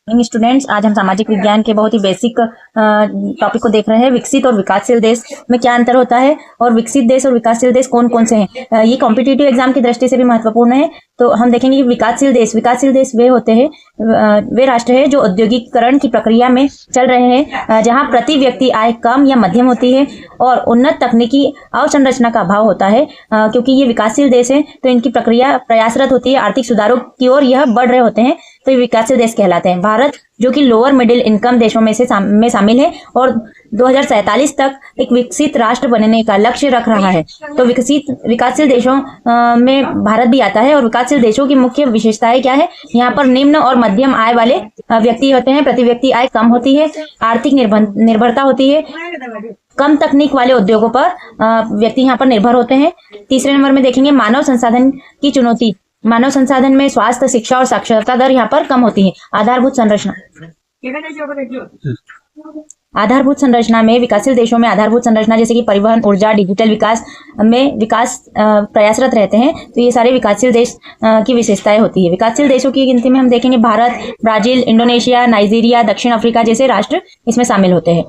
Students, आज हम सामाजिक विज्ञान के बहुत ही बेसिक टॉपिक को देख रहे हैं। विकसित और विकासशील देश में क्या अंतर होता है और विकसित देश और विकासशील देश कौन कौन से हैं। ये कॉम्पिटिटिव एग्जाम की दृष्टि से भी महत्वपूर्ण है। तो हम देखेंगे कि विकासशील देश वे होते हैं, वे राष्ट्र है जो औद्योगिकरण की प्रक्रिया में चल रहे हैं, जहां प्रति व्यक्ति आय कम या मध्यम होती है और उन्नत तकनीकी अवसंरचना का अभाव होता है। क्योंकि ये विकासशील देश है तो इनकी प्रक्रिया प्रयासरत होती है, आर्थिक सुधारों की ओर यह बढ़ रहे होते हैं, तो ये विकासशील देश कहलाते हैं। भारत जो कि लोअर मिडिल इनकम देशों में से शामिल है और 2047 तक एक विकसित राष्ट्र बनने का लक्ष्य रख रहा है। तो विकासशील देशों में भारत भी आता है। और विकासशील देशों की मुख्य विशेषताएं क्या है? यहाँ पर निम्न और मध्यम आय वाले व्यक्ति होते हैं, प्रति व्यक्ति आय कम होती है, आर्थिक निर्भरता होती है, कम तकनीक वाले उद्योगों पर व्यक्ति यहाँ पर निर्भर होते हैं। तीसरे नंबर में देखेंगे मानव संसाधन की चुनौती। मानव संसाधन में स्वास्थ्य, शिक्षा और साक्षरता दर यहाँ पर कम होती है। आधारभूत संरचना में विकासशील देशों में आधारभूत संरचना जैसे कि परिवहन, ऊर्जा, डिजिटल विकास प्रयासरत रहते हैं। तो ये सारे विकासशील देश की विशेषताएं होती है। विकासशील देशों की गिनती में हम देखेंगे भारत, ब्राजील, इंडोनेशिया, नाइजीरिया, दक्षिण अफ्रीका जैसे राष्ट्र इसमें शामिल होते हैं।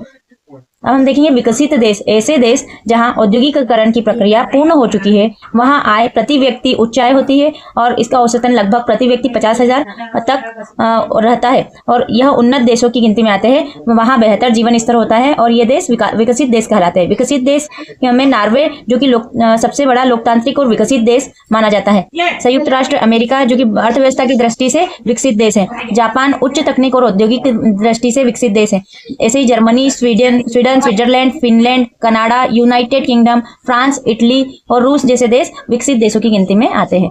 अब हम देखेंगे विकसित देश, ऐसे देश जहां औद्योगिकीकरण की प्रक्रिया पूर्ण हो चुकी है, वहां आय प्रति व्यक्ति उच्च आय होती है और इसका औसतन लगभग प्रति व्यक्ति 50,000 तक रहता है और यह उन्नत देशों की गिनती में आते हैं। वहां बेहतर जीवन स्तर होता है और ये देश विकसित देश कहलाते हैं। विकसित देश में नॉर्वे जो कि सबसे बड़ा लोकतांत्रिक और विकसित देश माना जाता है। संयुक्त राष्ट्र अमेरिका जो कि अर्थव्यवस्था की दृष्टि से विकसित देश है। जापान उच्च तकनीक और औद्योगिक दृष्टि से विकसित देश है। ऐसे ही Germany, Sweden, Switzerland, Finland, Canada, United Kingdom, France, Italy और रूस जैसे देश विकसित देशों की गिनती में आते हैं।